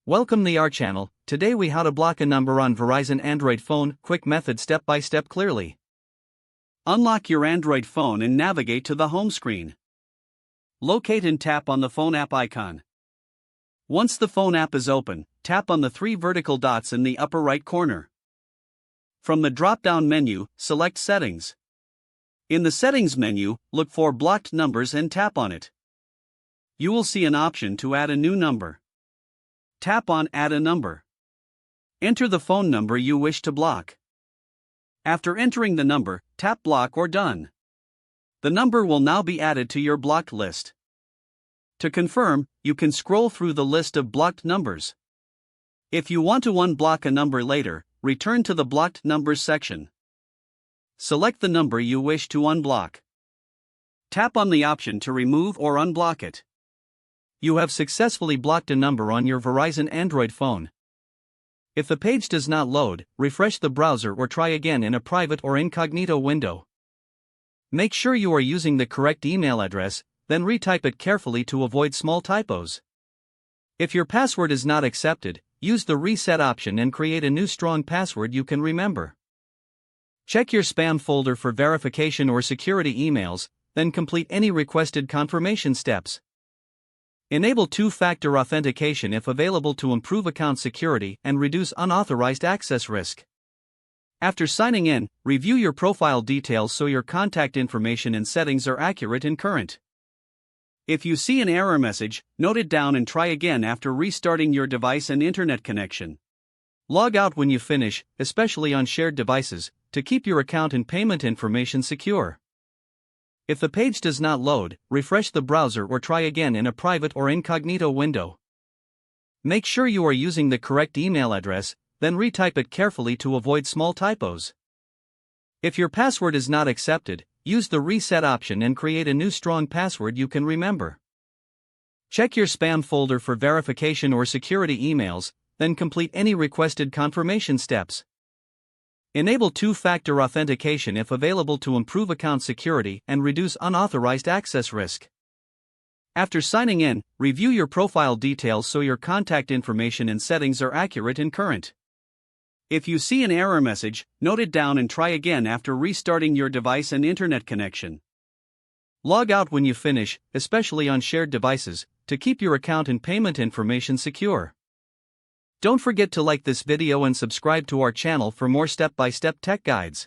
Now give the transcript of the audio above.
Welcome to our channel. Today we how to block a number on Verizon Android phone, quick method step by step clearly. Unlock your Android phone and navigate to the home screen. Locate and tap on the phone app icon. Once the phone app is open, tap on the three vertical dots in the upper right corner. From the drop-down menu, select Settings. In the Settings menu, look for Blocked Numbers and tap on it. You will see an option to add a new number. Tap on Add a Number. Enter the phone number you wish to block. After entering the number, tap Block or Done. The number will now be added to your blocked list. To confirm, you can scroll through the list of blocked numbers. If you want to unblock a number later, return to the Blocked Numbers section. Select the number you wish to unblock. Tap on the option to remove or unblock it. You have successfully blocked a number on your Verizon Android phone. If the page does not load, refresh the browser or try again in a private or incognito window. Make sure you are using the correct email address, then retype it carefully to avoid small typos. If your password is not accepted, use the reset option and create a new strong password you can remember. Check your spam folder for verification or security emails, then complete any requested confirmation steps. Enable two-factor authentication if available to improve account security and reduce unauthorized access risk. After signing in, review your profile details so your contact information and settings are accurate and current. If you see an error message, note it down and try again after restarting your device and internet connection. Log out when you finish, especially on shared devices, to keep your account and payment information secure. If the page does not load, refresh the browser or try again in a private or incognito window. Make sure you are using the correct email address, then retype it carefully to avoid small typos. If your password is not accepted, use the reset option and create a new strong password you can remember. Check your spam folder for verification or security emails, then complete any requested confirmation steps. Enable two-factor authentication if available to improve account security and reduce unauthorized access risk. After signing in, review your profile details so your contact information and settings are accurate and current. If you see an error message, note it down and try again after restarting your device and internet connection. Log out when you finish, especially on shared devices, to keep your account and payment information secure. Don't forget to like this video and subscribe to our channel for more step-by-step tech guides.